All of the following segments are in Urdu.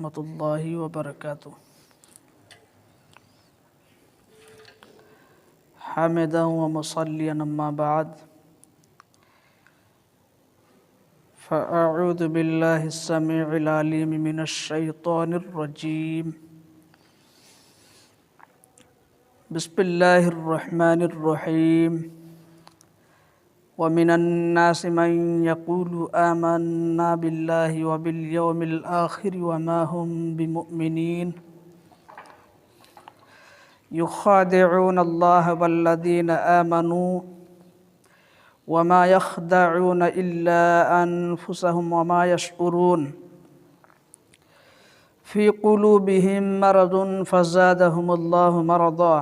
ورحمۃ اللہ وبرکاتہ۔ حامدا و مصلیا اما بعد، فاعوذ باللہ السمیع العلیم من الشیطان الرجیم، بسم اللہ الرحمن الرحیم۔ ومن الناس من يقول آمنا بالله وباليوم الآخر وما هم بمؤمنين يخادعون الله والذين آمنوا وما يخدعون إلا أنفسهم وما يشعرون في قلوبهم مرض فزادهم الله مرضا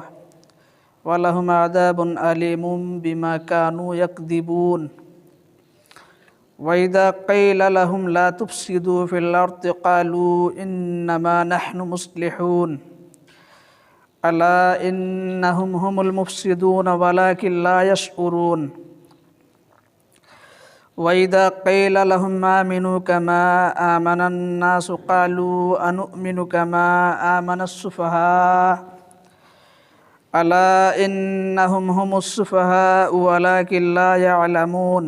وَلَهُمْ عَذَابٌ أَلِيمٌ بِمَا كَانُوا يَكْذِبُونَ وَإِذَا قِيلَ لَهُمْ لَا تُفْسِدُوا فِي الْأَرْضِ قَالُوا إِنَّمَا نَحْنُ مُصْلِحُونَ أَلَا إِنَّهُمْ هُمُ الْمُفْسِدُونَ وَلَكِنْ لَا يَشْعُرُونَ وَإِذَا قِيلَ لَهُمْ آمِنُوا كَمَا آمَنَ النَّاسُ قَالُوا أَنُؤْمِنُ كَمَا آمَنَ السُّفَهَاءُ ألا إنهم هم السفهاء ولكن لا يعلمون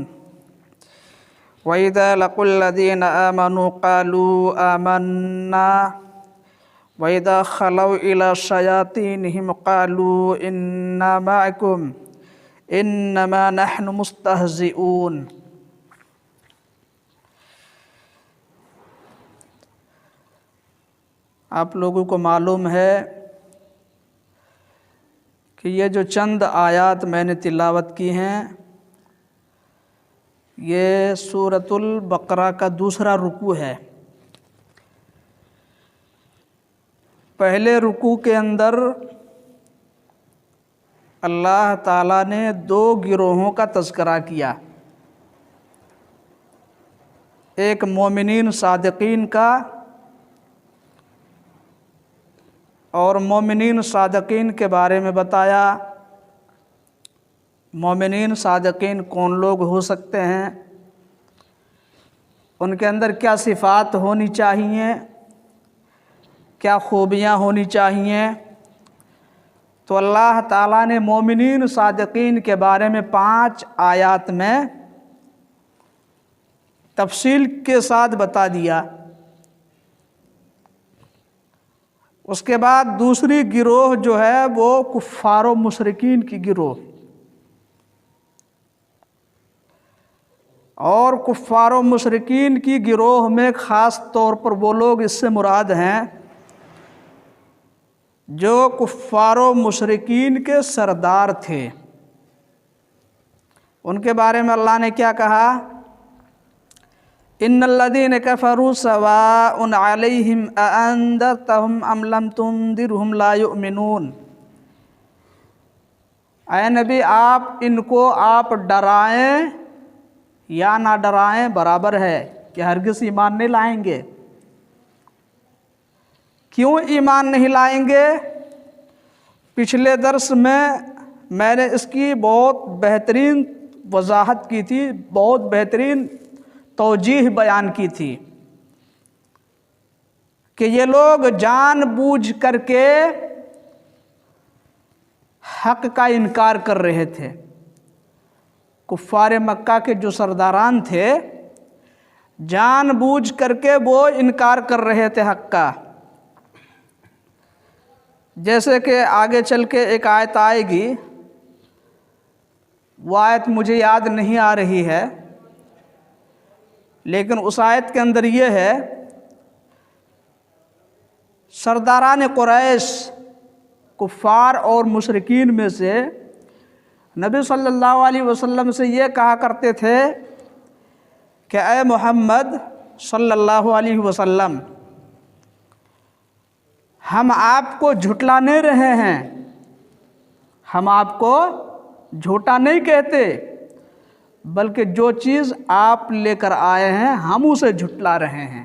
وإذا لقوا الذين آمنوا قالوا آمنا وإذا خلوا إلى شياطينهم قالوا إنا معكم إنما نحن مستهزئون۔ آپ لوگوں کو معلوم ہے کہ یہ جو چند آیات میں نے تلاوت کی ہیں یہ سورۃ البقرہ کا دوسرا رکوع ہے۔ پہلے رکوع کے اندر اللہ تعالیٰ نے دو گروہوں کا تذکرہ کیا، ایک مومنین صادقین کا اور مومنین صادقین کے بارے میں بتایا مومنین صادقین کون لوگ ہو سکتے ہیں، ان کے اندر کیا صفات ہونی چاہیے، کیا خوبیاں ہونی چاہیے۔ تو اللہ تعالیٰ نے مومنین صادقین کے بارے میں 5 آیات میں تفصیل کے ساتھ بتا دیا۔ اس کے بعد دوسری گروہ جو ہے وہ کفار و مشرکین کی گروہ، اور کفار و مشرکین کی گروہ میں خاص طور پر وہ لوگ اس سے مراد ہیں جو کفار و مشرکین کے سردار تھے۔ ان کے بارے میں اللہ نے کیا کہا؟ ان الذین کفروا سواء علیہم اانذرتہم ام لم تنذرہم لا یؤمنون۔ اے نبی آپ ڈرائیں یا نہ ڈرائیں برابر ہے کہ ہرگز ایمان نہیں لائیں گے۔ کیوں ایمان نہیں لائیں گے؟ پچھلے درس میں نے اس کی بہت بہترین وضاحت کی تھی، بہت بہترین توجیہ بیان کی تھی کہ یہ لوگ جان بوجھ کر کے حق کا انکار کر رہے تھے۔ کفار مکہ کے جو سرداران تھے جان بوجھ کر کے وہ انکار کر رہے تھے حق کا، جیسے کہ آگے چل کے ایک آیت آئے گی، وہ آیت مجھے یاد نہیں آ رہی ہے، لیکن اس آیت کے اندر یہ ہے سرداران قریش کفار اور مشرکین میں سے نبی صلی اللہ علیہ وسلم سے یہ کہا کرتے تھے کہ اے محمد صلی اللہ علیہ وسلم، ہم آپ کو جھٹلا نہیں رہے ہیں، ہم آپ کو جھوٹا نہیں کہتے، بلکہ جو چیز آپ لے کر آئے ہیں ہم اسے جھٹلا رہے ہیں۔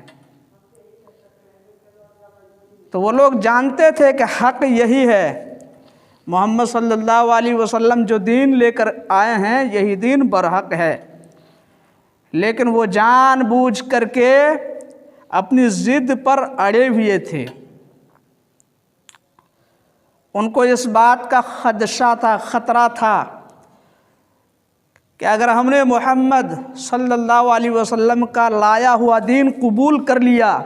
تو وہ لوگ جانتے تھے کہ حق یہی ہے، محمد صلی اللہ علیہ وسلم جو دین لے کر آئے ہیں یہی دین برحق ہے، لیکن وہ جان بوجھ کر کے اپنی ضد پر اڑے ہوئے تھے۔ ان کو اس بات کا خدشہ تھا، خطرہ تھا کہ اگر ہم نے محمد صلی اللہ علیہ وسلم کا لایا ہوا دین قبول کر لیا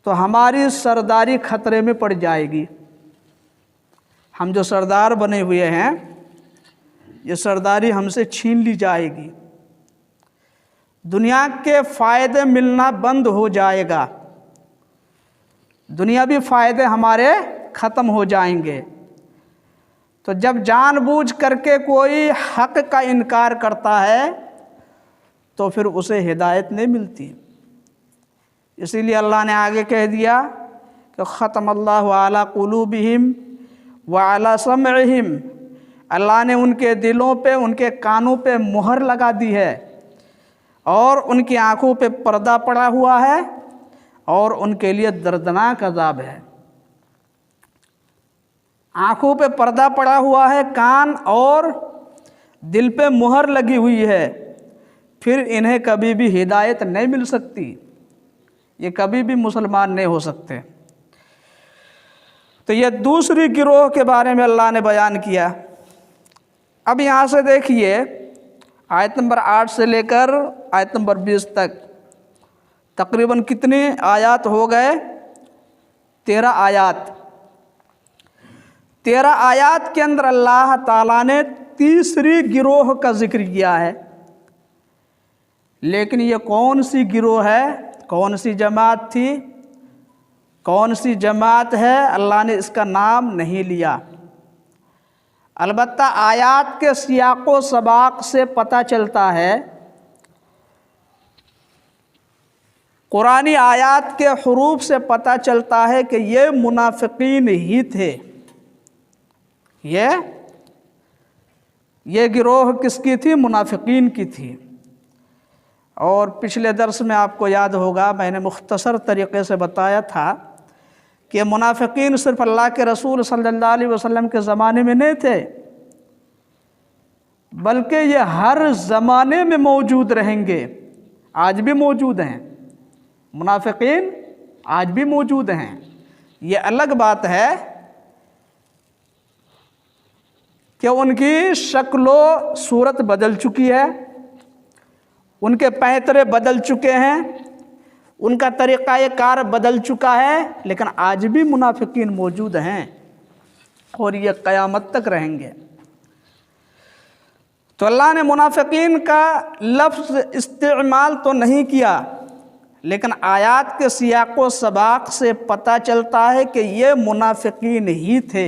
تو ہماری سرداری خطرے میں پڑ جائے گی۔ ہم جو سردار بنے ہوئے ہیں یہ سرداری ہم سے چھین لی جائے گی، دنیا کے فائدے ملنا بند ہو جائے گا، دنیاوی فائدے ہمارے ختم ہو جائیں گے۔ تو جب جان بوجھ کر کے کوئی حق کا انکار کرتا ہے تو پھر اسے ہدایت نہیں ملتی۔ اسی لیے اللہ نے آگے کہہ دیا کہ ختم اللہ علی قلوبہم وعلی سمعہم، اللہ نے ان کے دلوں پہ، ان کے کانوں پہ مہر لگا دی ہے، اور ان کی آنکھوں پہ پردہ پڑا ہوا ہے، اور ان کے لیے دردناک عذاب ہے۔ آنکھوں پہ پردہ پڑا ہوا ہے، کان اور دل پہ مہر لگی ہوئی ہے، پھر انہیں کبھی بھی ہدایت نہیں مل سکتی، یہ کبھی بھی مسلمان نہیں ہو سکتے۔ تو یہ دوسری گروہ کے بارے میں اللہ نے بیان کیا۔ اب یہاں سے دیکھیے آیت نمبر 8 سے لے کر آیت نمبر 20 تک تقریباً کتنی آیات ہو گئے؟ 13 آیات۔ 13 آیات کے اندر اللہ تعالیٰ نے تیسری گروہ کا ذکر کیا ہے، لیکن یہ کون سی گروہ ہے، کون سی جماعت تھی، کون سی جماعت ہے، اللہ نے اس کا نام نہیں لیا۔ البتہ آیات کے سیاق و سباق سے پتہ چلتا ہے، قرآنی آیات کے حروف سے پتہ چلتا ہے کہ یہ منافقین ہی تھے۔ یہ گروہ کس کی تھی؟ منافقین کی تھی۔ اور پچھلے درس میں آپ کو یاد ہوگا میں نے مختصر طریقے سے بتایا تھا کہ منافقین صرف اللہ کے رسول صلی اللہ علیہ وسلم کے زمانے میں نہیں تھے، بلکہ یہ ہر زمانے میں موجود رہیں گے، آج بھی موجود ہیں، منافقین آج بھی موجود ہیں۔ یہ الگ بات ہے کہ ان کی شکل و صورت بدل چکی ہے، ان کے پیترے بدل چکے ہیں، ان کا طریقہ کار بدل چکا ہے، لیکن آج بھی منافقین موجود ہیں اور یہ قیامت تک رہیں گے۔ تو اللہ نے منافقین کا لفظ استعمال تو نہیں کیا، لیکن آیات کے سیاق و سباق سے پتہ چلتا ہے کہ یہ منافقین ہی تھے،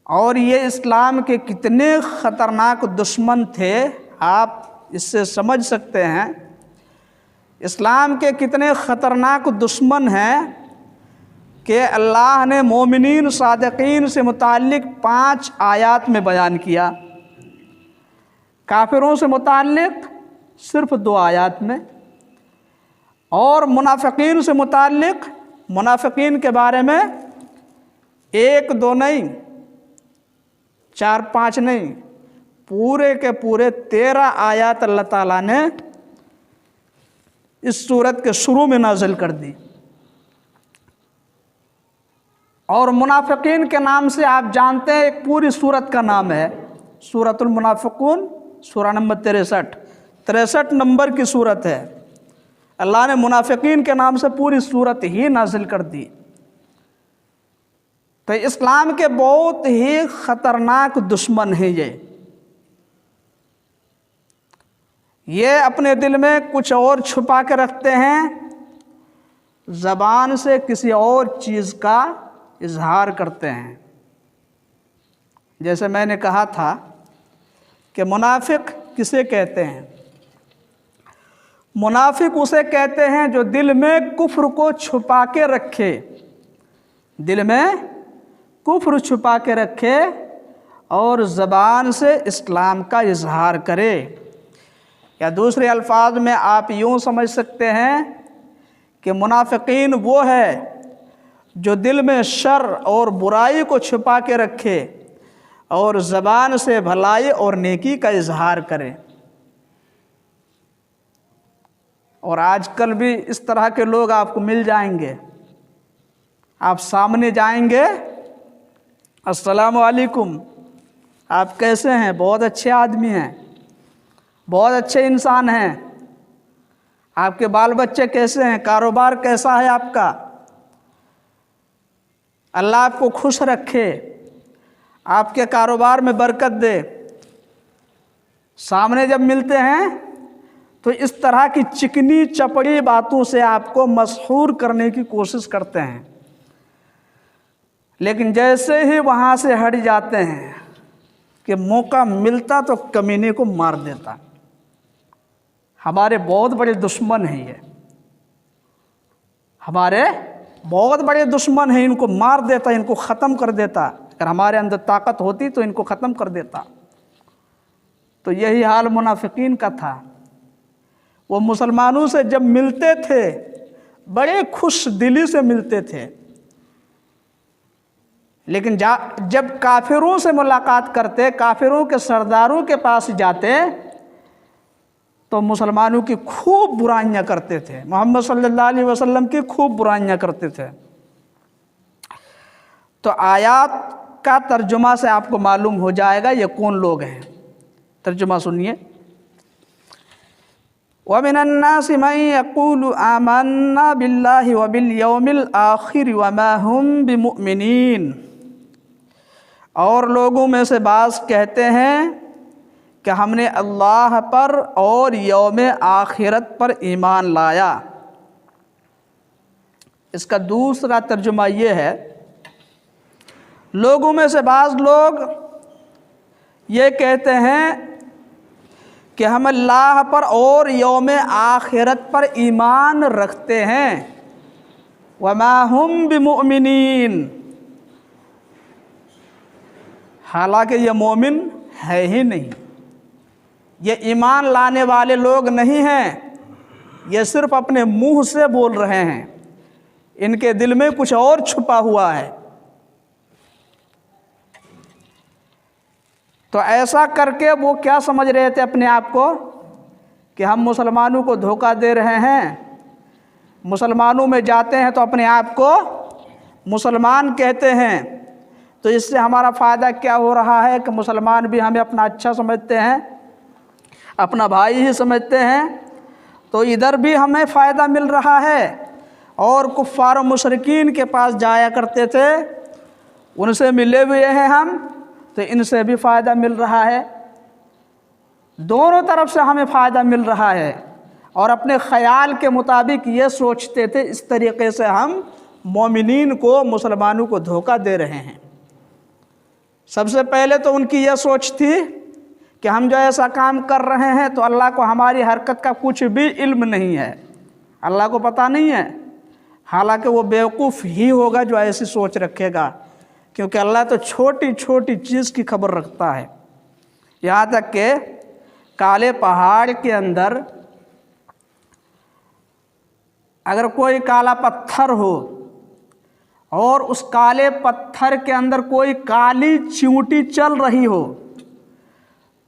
اور یہ اسلام کے کتنے خطرناک دشمن تھے آپ اس سے سمجھ سکتے ہیں۔ اسلام کے کتنے خطرناک دشمن ہیں کہ اللہ نے مومنین صادقین سے متعلق 5 آیات میں بیان کیا، کافروں سے متعلق صرف 2 آیات میں، اور منافقین سے متعلق منافقین کے بارے میں 1 2 نہیں، 4 5 نہیں، پورے کے پورے 13 آیات اللہ تعالیٰ نے اس سورت کے شروع میں نازل کر دی۔ اور منافقین کے نام سے آپ جانتے ہیں ایک پوری سورت کا نام ہے سورۃ المنافقون، سورہ نمبر 63 نمبر کی سورت ہے۔ اللہ نے منافقین کے نام سے پوری سورت ہی نازل کر دی۔ تو اسلام کے بہت ہی خطرناک دشمن ہیں یہ اپنے دل میں کچھ اور چھپا کے رکھتے ہیں، زبان سے کسی اور چیز کا اظہار کرتے ہیں۔ جیسے میں نے کہا تھا کہ منافق کسے کہتے ہیں؟ منافق اسے کہتے ہیں جو دل میں کفر کو چھپا کے رکھے، دل میں کفر چھپا کے رکھے اور زبان سے اسلام کا اظہار کرے۔ یا دوسرے الفاظ میں آپ یوں سمجھ سکتے ہیں کہ منافقین وہ ہے جو دل میں شر اور برائی کو چھپا کے رکھے اور زبان سے بھلائی اور نیکی کا اظہار کرے۔ اور آج کل بھی اس طرح کے لوگ آپ کو مل جائیں گے. آپ سامنے جائیں گے، السلام علیکم، آپ کیسے ہیں؟ بہت اچھے آدمی ہیں، بہت اچھے انسان ہیں، آپ کے بال بچے کیسے ہیں، کاروبار کیسا ہے آپ کا، اللہ آپ کو خوش رکھے، آپ کے کاروبار میں برکت دے. سامنے جب ملتے ہیں تو اس طرح کی چکنی چپڑی باتوں سے آپ کو مسحور کرنے کی کوشش کرتے ہیں، لیکن جیسے ہی وہاں سے ہٹ جاتے ہیں کہ موقع ملتا تو کمینے کو مار دیتا. ہمارے بہت بڑے دشمن ہیں، یہ ہمارے بہت بڑے دشمن ہیں، ان کو مار دیتا، ان کو ختم کر دیتا. اگر ہمارے اندر طاقت ہوتی تو ان کو ختم کر دیتا. تو یہی حال منافقین کا تھا. وہ مسلمانوں سے جب ملتے تھے بڑے خوش دلی سے ملتے تھے، لیکن جب کافروں سے ملاقات کرتے، کافروں کے سرداروں کے پاس جاتے تو مسلمانوں کی خوب برائیاں کرتے تھے، محمد صلی اللہ علیہ وسلم کی خوب برائیاں کرتے تھے. تو آیات کا ترجمہ سے آپ کو معلوم ہو جائے گا یہ کون لوگ ہیں. ترجمہ سنیے. وَمِنَ النَّاسِ مَن يَقُولُ آمَنَّا بِاللَّهِ وَبِالْيَوْمِ الْآخِرِ وَمَا هُمْ بِمُؤْمِنِينَ. اور لوگوں میں سے بعض کہتے ہیں کہ ہم نے اللہ پر اور یوم آخرت پر ایمان لایا. اس کا دوسرا ترجمہ یہ ہے، لوگوں میں سے بعض لوگ یہ کہتے ہیں کہ ہم اللہ پر اور یوم آخرت پر ایمان رکھتے ہیں. وما ہم بمؤمنین، حالانکہ یہ مومن ہے ہی نہیں، یہ ایمان لانے والے لوگ نہیں ہیں، یہ صرف اپنے منہ سے بول رہے ہیں، ان کے دل میں کچھ اور چھپا ہوا ہے. تو ایسا کر کے وہ کیا سمجھ رہے تھے اپنے آپ کو کہ ہم مسلمانوں کو دھوکہ دے رہے ہیں. مسلمانوں میں جاتے ہیں تو اپنے آپ کو مسلمان کہتے ہیں، تو اس سے ہمارا فائدہ کیا ہو رہا ہے کہ مسلمان بھی ہمیں اپنا اچھا سمجھتے ہیں، اپنا بھائی ہی سمجھتے ہیں، تو ادھر بھی ہمیں فائدہ مل رہا ہے. اور کفار و مشرکین کے پاس جایا کرتے تھے، ان سے ملے ہوئے ہیں ہم، تو ان سے بھی فائدہ مل رہا ہے. دونوں طرف سے ہمیں فائدہ مل رہا ہے. اور اپنے خیال کے مطابق یہ سوچتے تھے اس طریقے سے ہم مومنین کو، مسلمانوں کو دھوکہ دے رہے ہیں. سب سے پہلے تو ان کی یہ سوچ تھی کہ ہم جو ایسا کام کر رہے ہیں تو اللہ کو ہماری حرکت کا کچھ بھی علم نہیں ہے، اللہ کو پتہ نہیں ہے. حالانکہ وہ بیوقوف ہی ہوگا جو ایسی سوچ رکھے گا، کیونکہ اللہ تو چھوٹی چھوٹی چیز کی خبر رکھتا ہے. یہاں تک کہ کالے پہاڑ کے اندر اگر کوئی کالا پتھر ہو اور اس کالے پتھر کے اندر کوئی کالی چیونٹی چل رہی ہو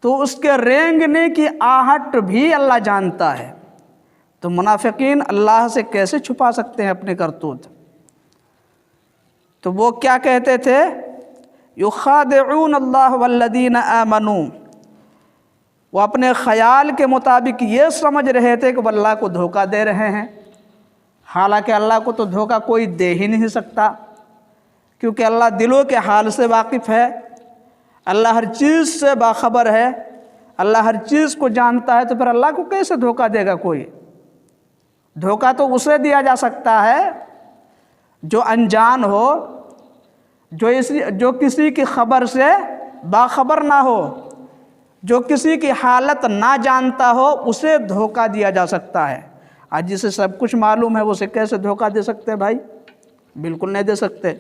تو اس کے رینگنے کی آہٹ بھی اللہ جانتا ہے. تو منافقین اللہ سے کیسے چھپا سکتے ہیں اپنے کرتوت؟ تو وہ کیا کہتے تھے؟ یخادعون اللہ والذین آمنوا. وہ اپنے خیال کے مطابق یہ سمجھ رہے تھے کہ وہ اللہ کو دھوکہ دے رہے ہیں، حالانکہ اللہ کو تو دھوکہ کوئی دے ہی نہیں سکتا، کیونکہ اللہ دلوں کے حال سے واقف ہے، اللہ ہر چیز سے باخبر ہے، اللہ ہر چیز کو جانتا ہے. تو پھر اللہ کو کیسے دھوکہ دے گا کوئی؟ دھوکہ تو اسے دیا جا سکتا ہے جو انجان ہو، جو کسی کی خبر سے باخبر نہ ہو، جو کسی کی حالت نہ جانتا ہو، اسے دھوکہ دیا جا سکتا ہے. آج جسے سب کچھ معلوم ہے اسے کیسے دھوکہ دے سکتے ہیں بھائی؟ بالکل نہیں دے سکتے.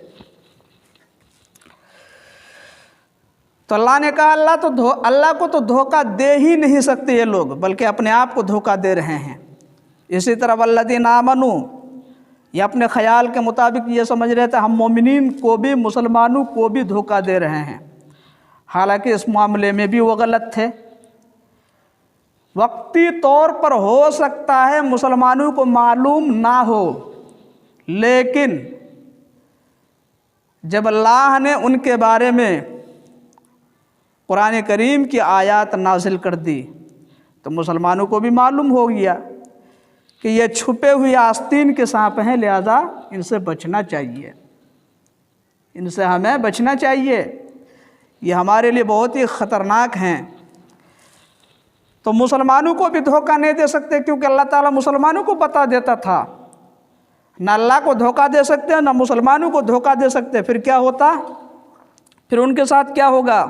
تو اللہ نے کہا اللہ کو تو دھوکہ دے ہی نہیں سکتے یہ لوگ، بلکہ اپنے آپ کو دھوکہ دے رہے ہیں. اسی طرح والذین آمنوا، یہ اپنے خیال کے مطابق یہ سمجھ رہے تھے ہم مومنین کو بھی، مسلمانوں کو بھی دھوکہ دے رہے ہیں، حالانکہ اس معاملے میں بھی وہ غلط تھے. وقتی طور پر ہو سکتا ہے مسلمانوں کو معلوم نہ ہو، لیکن جب اللہ نے ان کے بارے میں قرآن کریم کی آیات نازل کر دی تو مسلمانوں کو بھی معلوم ہو گیا کہ یہ چھپے ہوئے آستین کے سانپ ہیں، لہذا ان سے بچنا چاہیے، ان سے ہمیں بچنا چاہیے، یہ ہمارے لیے بہت ہی خطرناک ہیں۔ تو مسلمانوں کو بھی دھوکہ نہیں دے سکتے، کیونکہ اللہ تعالیٰ مسلمانوں کو بتا دیتا تھا، نہ اللہ کو دھوکہ دے سکتے نہ مسلمانوں کو دھوکہ دے سکتے۔ پھر کیا ہوتا؟ پھر ان کے ساتھ کیا ہوگا؟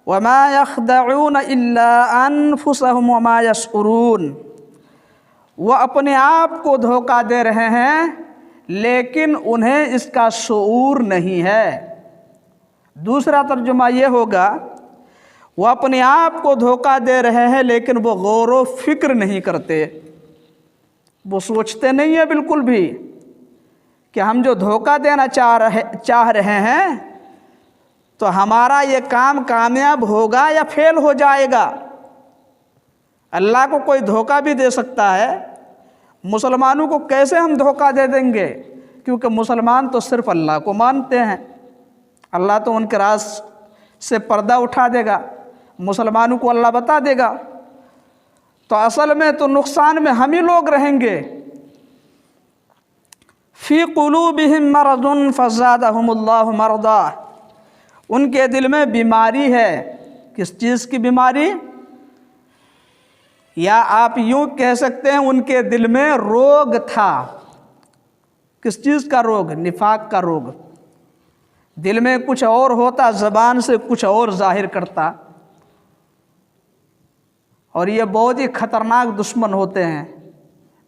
وَمَا يَخْدَعُونَ إِلَّا أَنفُسَهُمْ وَمَا يَشْعُرُونَ، وہ اپنے آپ کو دھوکہ دے رہے ہیں لیکن انہیں اس کا شعور نہیں ہے۔ دوسرا ترجمہ یہ ہوگا، وہ اپنے آپ کو دھوکہ دے رہے ہیں لیکن وہ غور و فکر نہیں کرتے، وہ سوچتے نہیں ہیں بالکل بھی کہ ہم جو دھوکہ دینا چاہ رہے ہیں تو ہمارا یہ کام کامیاب ہوگا یا فیل ہو جائے گا۔ اللہ کو کوئی دھوکہ بھی دے سکتا ہے، مسلمانوں کو کیسے ہم دھوکہ دے دیں گے؟ کیونکہ مسلمان تو صرف اللہ کو مانتے ہیں، اللہ تو ان کے راز سے پردہ اٹھا دے گا، مسلمانوں کو اللہ بتا دے گا، تو اصل میں تو نقصان میں ہم ہی لوگ رہیں گے۔ فی قلوبہم مرض فزادہم اللہ مرضا، ان کے دل میں بیماری ہے۔ کس چیز کی بیماری؟ یا آپ یوں کہہ سکتے ہیں ان کے دل میں روگ تھا۔ کس چیز کا روگ؟ نفاق کا روگ۔ دل میں کچھ اور ہوتا، زبان سے کچھ اور ظاہر کرتا، اور یہ بہت ہی خطرناک دشمن ہوتے ہیں۔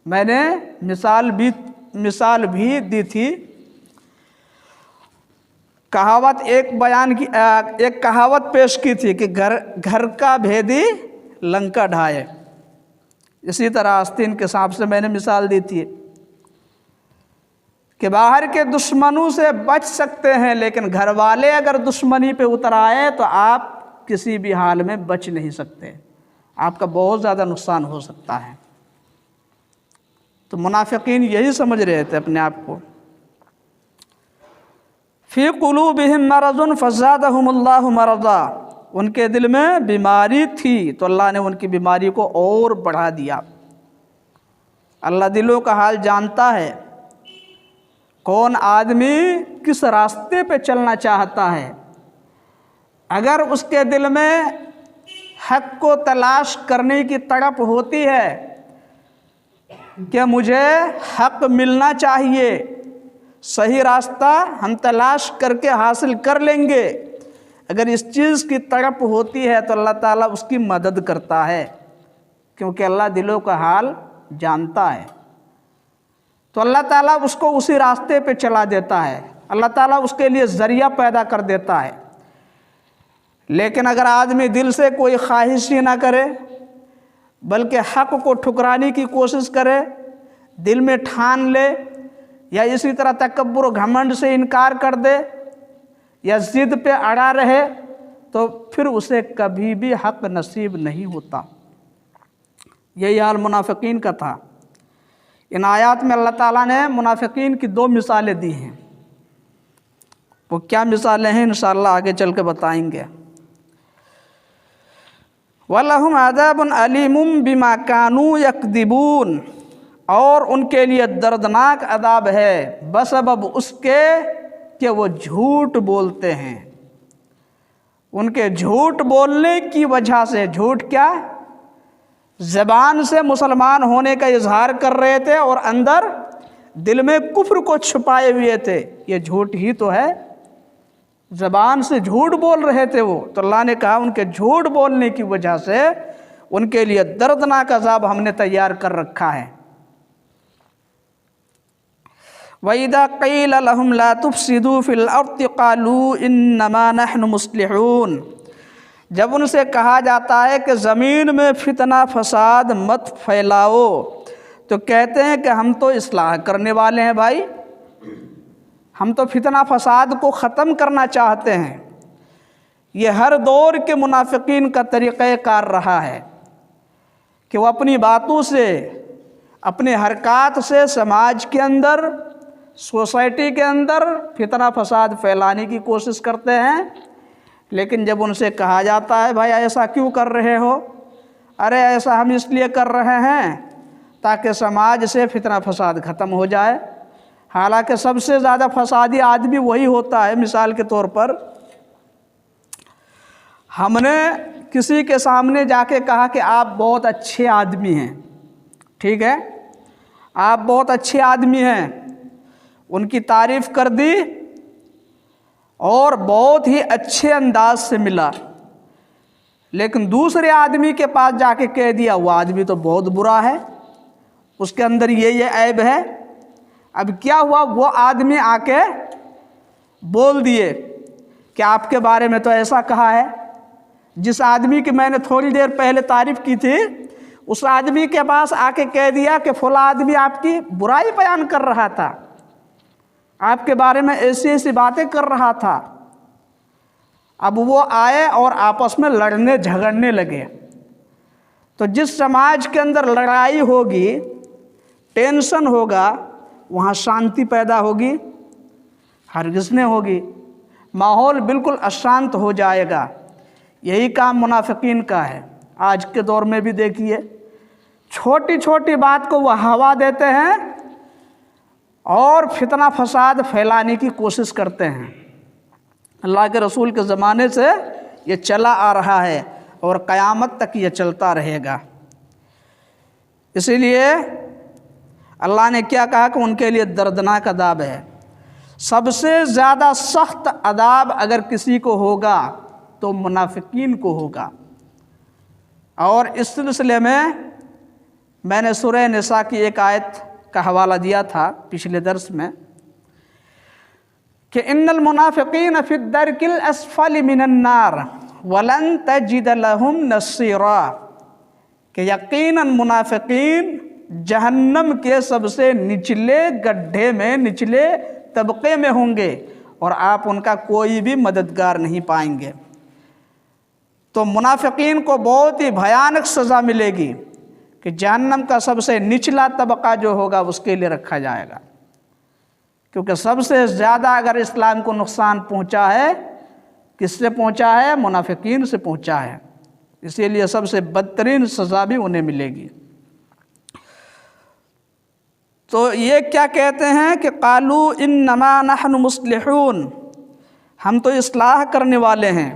میں نے مثال بھی دی تھی، ایک کہاوت پیش کی تھی کہ گھر کا بھیدی لنکا ڈھائے۔ اسی طرح آستین کے سانپ سے میں نے مثال دی تھی کہ باہر کے دشمنوں سے بچ سکتے ہیں، لیکن گھر والے اگر دشمنی پہ اتر آئے تو آپ کسی بھی حال میں بچ نہیں سکتے، آپ کا بہت زیادہ نقصان ہو سکتا ہے۔ تو منافقین یہی سمجھ رہے تھے اپنے آپ کو۔ فی قلوبہم مرض فزادہم اللہ مرضا، ان کے دل میں بیماری تھی تو اللہ نے ان کی بیماری کو اور بڑھا دیا۔ اللہ دلوں کا حال جانتا ہے، کون آدمی کس راستے پہ چلنا چاہتا ہے۔ اگر اس کے دل میں حق کو تلاش کرنے کی تڑپ ہوتی ہے کہ مجھے حق ملنا چاہیے، صحیح راستہ ہم تلاش کر کے حاصل کر لیں گے، اگر اس چیز کی تڑپ ہوتی ہے تو اللہ تعالیٰ اس کی مدد کرتا ہے، کیونکہ اللہ دلوں کا حال جانتا ہے۔ تو اللہ تعالیٰ اس کو اسی راستے پہ چلا دیتا ہے، اللہ تعالیٰ اس کے لیے ذریعہ پیدا کر دیتا ہے۔ لیکن اگر آدمی دل سے کوئی خواہش ہی نہ کرے بلکہ حق کو ٹھکرانے کی کوشش کرے، دل میں ٹھان لے، یا اسی طرح تکبر و گھمنڈ سے انکار کر دے، یا ضد پہ اڑا رہے، تو پھر اسے کبھی بھی حق نصیب نہیں ہوتا۔ یہی حال منافقین کا تھا۔ ان آیات میں اللہ تعالیٰ نے منافقین کی 2 مثالیں دی ہیں۔ وہ کیا مثالیں ہیں انشاءاللہ آگے چل کے بتائیں گے۔ وَلَهُمْ عَذَابٌ عَلِيمٌ بِمَا كَانُوا يَكْذِبُونَ، اور ان کے لیے دردناک عذاب ہے بسبب اس کے کہ وہ جھوٹ بولتے ہیں۔ ان کے جھوٹ بولنے کی وجہ سے، جھوٹ کیا؟ زبان سے مسلمان ہونے کا اظہار کر رہے تھے اور اندر دل میں کفر کو چھپائے ہوئے تھے، یہ جھوٹ ہی تو ہے، زبان سے جھوٹ بول رہے تھے وہ، تو اللہ نے کہا ان کے جھوٹ بولنے کی وجہ سے ان کے لیے دردناک عذاب ہم نے تیار کر رکھا ہے۔ وَإِذَا قِيلَ لَهُمْ لَا تُفْسِدُوا فِي الْأَرْضِ قَالُوا إِنَّمَا نَحْنُ مُصْلِحُونَ، جب ان سے کہا جاتا ہے کہ زمین میں فتنہ فساد مت پھیلاؤ تو کہتے ہیں کہ ہم تو اصلاح کرنے والے ہیں بھائی، ہم تو فتنہ فساد کو ختم کرنا چاہتے ہیں۔ یہ ہر دور کے منافقین کا طریقہ کار رہا ہے کہ وہ اپنی باتوں سے، اپنے حرکات سے سماج کے اندر، سوسائٹی کے اندر فتنہ فساد پھیلانے کی کوشش کرتے ہیں، لیکن جب ان سے کہا جاتا ہے بھائی ایسا کیوں کر رہے ہو، ارے ایسا ہم اس لیے کر رہے ہیں تاکہ سماج سے فتنہ فساد ختم ہو جائے، حالانکہ سب سے زیادہ فسادی آدمی وہی ہوتا ہے۔ مثال کے طور پر ہم نے کسی کے سامنے جا کے کہا کہ آپ بہت اچھے آدمی ہیں، ٹھیک ہے، آپ بہت اچھے آدمی ہیں، ان کی تعریف کر دی اور بہت ہی اچھے انداز سے ملا، لیکن دوسرے آدمی کے پاس جا کے کہہ دیا وہ آدمی تو بہت برا ہے، اس کے اندر یہ عیب ہے۔ اب کیا ہوا، وہ آدمی آ کے بول دیے کہ آپ کے بارے میں تو ایسا کہا ہے، جس آدمی کی میں نے تھوڑی دیر پہلے تعریف کی تھی اس آدمی کے پاس آ کے کہہ دیا کہ فلاں آدمی آپ کی برائی بیان کر رہا تھا، آپ کے بارے میں ایسی ایسی باتیں کر رہا تھا۔ اب وہ آئے اور آپس میں لڑنے جھگڑنے لگے، تو جس سماج کے اندر لڑائی ہوگی، ٹینشن ہوگا، وہاں شانتی پیدا ہوگی؟ ہرگز نہیں ہوگی، ماحول بالکل اشانت ہو جائے گا۔ یہی کام منافقین کا ہے۔ آج کے دور میں بھی دیکھیے، چھوٹی چھوٹی بات کو وہ ہوا دیتے ہیں اور فتنہ فساد پھیلانے کی کوشش کرتے ہیں۔ اللہ کے رسول کے زمانے سے یہ چلا آ رہا ہے اور قیامت تک یہ چلتا رہے گا۔ اسی لیے اللہ نے کیا کہا کہ ان کے لیے دردناک عذاب ہے۔ سب سے زیادہ سخت عذاب اگر کسی کو ہوگا تو منافقین کو ہوگا۔ اور اس سلسلے میں نے سورہ نساء کی ایک آیت کا حوالہ دیا تھا پچھلے درس میں کہ ان المنافقین فی الدرک الاسفل من النار ولن تجد لهم نصیرا، کہ یقیناً منافقین جہنم کے سب سے نچلے گڈھے میں، نچلے طبقے میں ہوں گے اور آپ ان کا کوئی بھی مددگار نہیں پائیں گے۔ تو منافقین کو بہت ہی بھیانک سزا ملے گی کہ جہنم کا سب سے نچلا طبقہ جو ہوگا اس کے لیے رکھا جائے گا، کیونکہ سب سے زیادہ اگر اسلام کو نقصان پہنچا ہے، کس سے پہنچا ہے؟ منافقین سے پہنچا ہے، اسی لیے سب سے بدترین سزا بھی انہیں ملے گی۔ تو یہ کیا کہتے ہیں کہ قالوا انما نحن مصلحون، ہم تو اصلاح کرنے والے ہیں،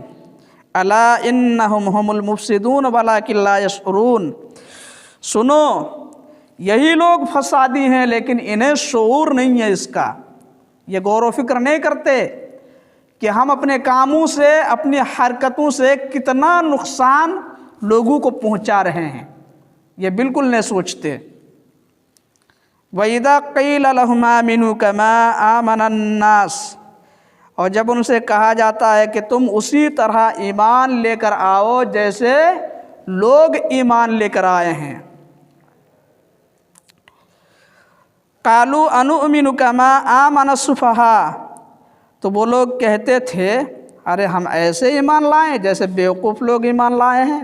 الا انہم هم المفسدون ولکن لا یشعرون، سنو یہی لوگ فسادی ہیں لیکن انہیں شعور نہیں ہے اس کا، یہ غور و فکر نہیں کرتے کہ ہم اپنے کاموں سے، اپنی حرکتوں سے کتنا نقصان لوگوں کو پہنچا رہے ہیں، یہ بالکل نہیں سوچتے۔ وَإِذَا قِيلَ لَهُمْ آمِنُوا كَمَا آمَنَ النَّاسُ، اور جب ان سے کہا جاتا ہے کہ تم اسی طرح ایمان لے کر آؤ جیسے لوگ ایمان لے کر آئے ہیں، قَالُوا أَنُؤْمِنُ كَمَا آمَنَ السُّفَهَاءُ، تو وہ لوگ کہتے تھے ارے ہم ایسے ایمان لائیں جیسے بیوقوف لوگ ایمان لائے ہیں۔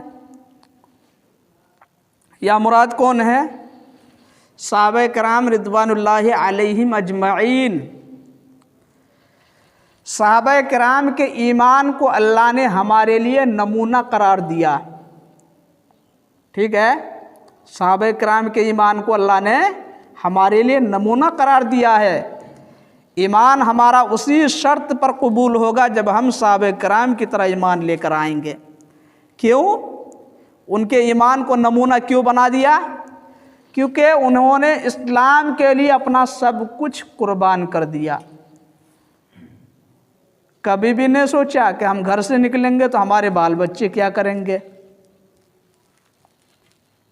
یا مراد کون ہے؟ صحابہ کرام رضوان اللہ علیہم اجمعین۔ صحابہ کرام کے ایمان کو اللہ نے ہمارے لیے نمونہ قرار دیا، ٹھیک ہے، صحابہ کرام کے ایمان کو اللہ نے ہمارے لیے نمونہ قرار دیا ہے۔ ایمان ہمارا اسی شرط پر قبول ہوگا جب ہم صحابہ کرام کی طرح ایمان لے کر آئیں گے۔ کیوں؟ ان کے ایمان کو نمونہ کیوں بنا دیا؟ کیونکہ انہوں نے اسلام کے لیے اپنا سب کچھ قربان کر دیا۔ کبھی بھی نہیں سوچا کہ ہم گھر سے نکلیں گے تو ہمارے بال بچے کیا کریں گے،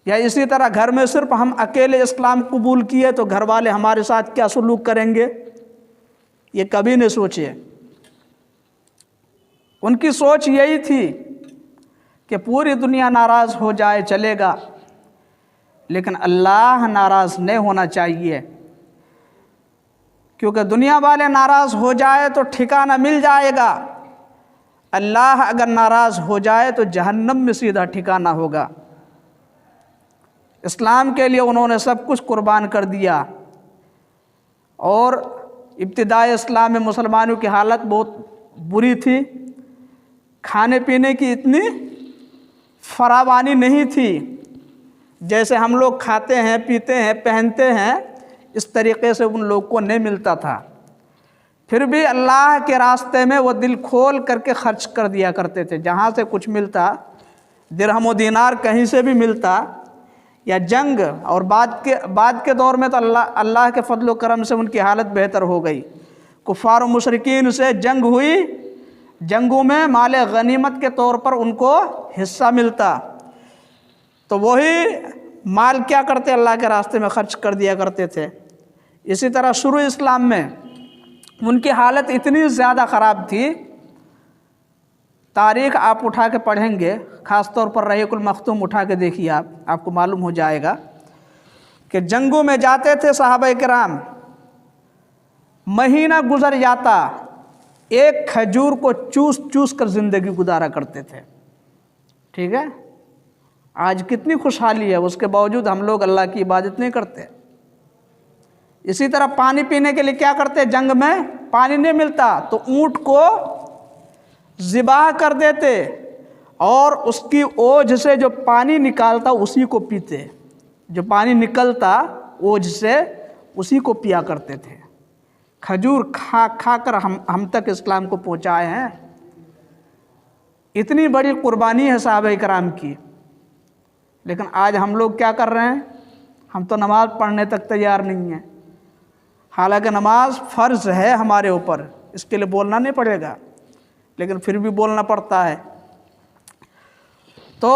یا اسی طرح گھر میں صرف ہم اکیلے اسلام قبول کیے تو گھر والے ہمارے ساتھ کیا سلوک کریں گے، یہ کبھی نہیں سوچے۔ ان کی سوچ یہی تھی کہ پوری دنیا ناراض ہو جائے چلے گا، لیکن اللہ ناراض نہیں ہونا چاہیے، کیونکہ دنیا والے ناراض ہو جائے تو ٹھکانہ مل جائے گا، اللہ اگر ناراض ہو جائے تو جہنم میں سیدھا ٹھکانہ ہوگا۔ اسلام کے لیے انہوں نے سب کچھ قربان کر دیا، اور ابتدائی اسلام میں مسلمانوں کی حالت بہت بری تھی، کھانے پینے کی اتنی فراوانی نہیں تھی، جیسے ہم لوگ کھاتے ہیں، پیتے ہیں، پہنتے ہیں، اس طریقے سے ان لوگ کو نہیں ملتا تھا۔ پھر بھی اللہ کے راستے میں وہ دل کھول کر کے خرچ کر دیا کرتے تھے، جہاں سے کچھ ملتا، درہم و دینار کہیں سے بھی ملتا، یا جنگ، اور بعد کے دور میں تو اللہ کے فضل و کرم سے ان کی حالت بہتر ہو گئی، کفار و مشرکین سے جنگ ہوئی، جنگوں میں مال غنیمت کے طور پر ان کو حصہ ملتا، تو وہی مال کیا کرتے، اللہ کے راستے میں خرچ کر دیا کرتے تھے۔ اسی طرح شروع اسلام میں ان کی حالت اتنی زیادہ خراب تھی، تاریخ آپ اٹھا کے پڑھیں گے، خاص طور پر رحیق المختوم اٹھا کے دیکھیے، آپ کو معلوم ہو جائے گا کہ جنگوں میں جاتے تھے صحابہ کرام، مہینہ گزر جاتا، ایک کھجور کو چوس چوس کر زندگی گزارا کرتے تھے، ٹھیک ہے؟ آج کتنی خوشحالی ہے، اس کے باوجود ہم لوگ اللہ کی عبادت نہیں کرتے۔ اسی طرح پانی پینے کے لیے کیا کرتے، جنگ میں پانی نہیں ملتا تو اونٹ کو ذبح کر دیتے، اور اس کی اوجھ سے جو پانی نکالتا اسی کو پیتے، جو پانی نکلتا اوجھ سے اسی کو پیا کرتے تھے۔ کھجور کھا کھا کر ہم تک اسلام کو پہنچائے ہیں، اتنی بڑی قربانی ہے صحابہ کرام کی۔ لیکن آج ہم لوگ کیا کر رہے ہیں، ہم تو نماز پڑھنے تک تیار نہیں ہیں، حالانکہ نماز فرض ہے ہمارے اوپر، اس کے لیے بولنا نہیں پڑے گا، لیکن پھر بھی بولنا پڑتا ہے۔ تو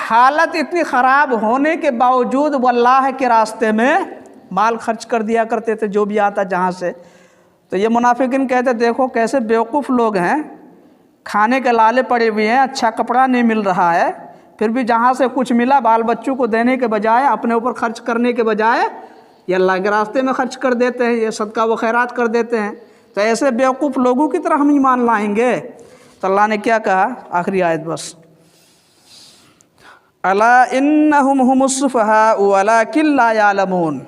حالت اتنی خراب ہونے کے باوجود وہ اللہ کے راستے میں مال خرچ کر دیا کرتے تھے، جو بھی آتا جہاں سے۔ تو یہ منافقین کہتے دیکھو کیسے بیوقوف لوگ ہیں، کھانے کے لالے پڑے ہوئے ہیں، اچھا کپڑا نہیں مل رہا ہے، پھر بھی جہاں سے کچھ ملا بال بچوں کو دینے کے بجائے، اپنے اوپر خرچ کرنے کے بجائے یہ اللہ کے راستے میں خرچ کر دیتے ہیں، یہ صدقہ و خیرات کر دیتے ہیں۔ تو ایسے بیوقوف لوگوں کی طرح ہم ایمان لائیں گے؟ تو اللہ نے کیا کہا، آخری آیت بس، الا انہم ہم السفہاء ولکن لا یعلمون،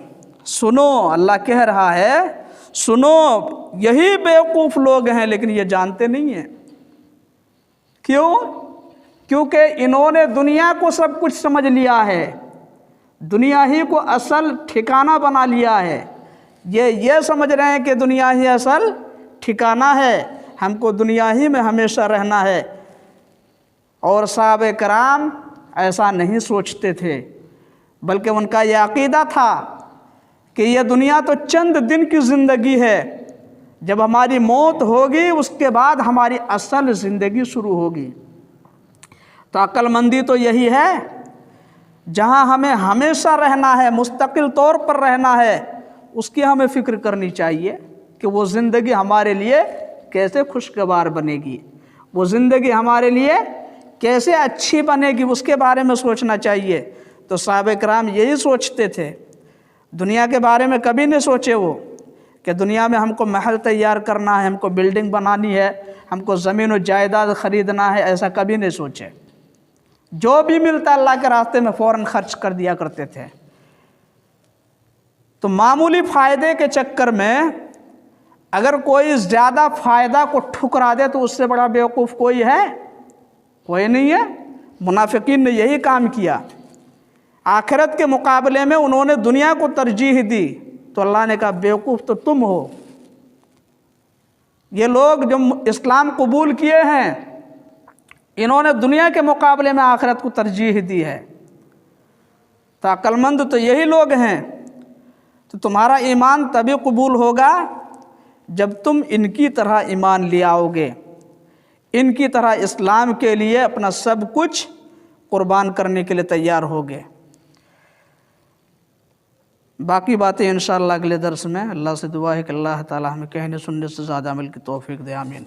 سنو، اللہ کہہ رہا ہے سنو، یہی بیوقوف لوگ ہیں لیکن یہ جانتے نہیں ہیں۔ کیوں؟ کیونکہ انہوں نے دنیا کو سب کچھ سمجھ لیا ہے، دنیا ہی کو اصل ٹھکانہ بنا لیا ہے، یہ سمجھ رہے ہیں کہ دنیا ہی اصل ٹھکانہ ہے، ہم کو دنیا ہی میں ہمیشہ رہنا ہے۔ اور صحابہ کرام ایسا نہیں سوچتے تھے، بلکہ ان کا یہ عقیدہ تھا کہ یہ دنیا تو چند دن کی زندگی ہے، جب ہماری موت ہوگی اس کے بعد ہماری اصل زندگی شروع ہوگی۔ تو عقل مندی تو یہی ہے، جہاں ہمیں ہمیشہ رہنا ہے، مستقل طور پر رہنا ہے، اس کی ہمیں فکر کرنی چاہیے کہ وہ زندگی ہمارے لیے کیسے خوشگوار بنے گی، وہ زندگی ہمارے لیے کیسے اچھی بنے گی، اس کے بارے میں سوچنا چاہیے۔ تو صحابہ کرام یہی سوچتے تھے، دنیا کے بارے میں کبھی نہیں سوچے وہ کہ دنیا میں ہم کو محل تیار کرنا ہے، ہم کو بلڈنگ بنانی ہے، ہم کو زمین و جائیداد خریدنا ہے، ایسا کبھی نہیں سوچے۔ جو بھی ملتا اللہ کے راستے میں فوراً خرچ کر دیا کرتے تھے۔ تو معمولی فائدے کے چکر میں اگر کوئی زیادہ فائدہ کو ٹھکرا دے تو اس سے بڑا بیوقوف کوئی ہے؟ کوئی نہیں ہے۔ منافقین نے یہی کام کیا، آخرت کے مقابلے میں انہوں نے دنیا کو ترجیح دی، تو اللہ نے کہا بیوقوف تو تم ہو۔ یہ لوگ جو اسلام قبول کیے ہیں انہوں نے دنیا کے مقابلے میں آخرت کو ترجیح دی ہے۔ تو عقل مند تو یہی لوگ ہیں۔ تو تمہارا ایمان تبھی قبول ہوگا جب تم ان کی طرح ایمان لے آؤ گے، ان کی طرح اسلام کے لیے اپنا سب کچھ قربان کرنے کے لیے تیار ہوگے۔ باقی باتیں انشاءاللہ اگلے درس میں۔ اللہ سے دعا ہے کہ اللہ تعالی ہمیں کہنے سننے سے زیادہ عمل کی توفیق دے، آمین۔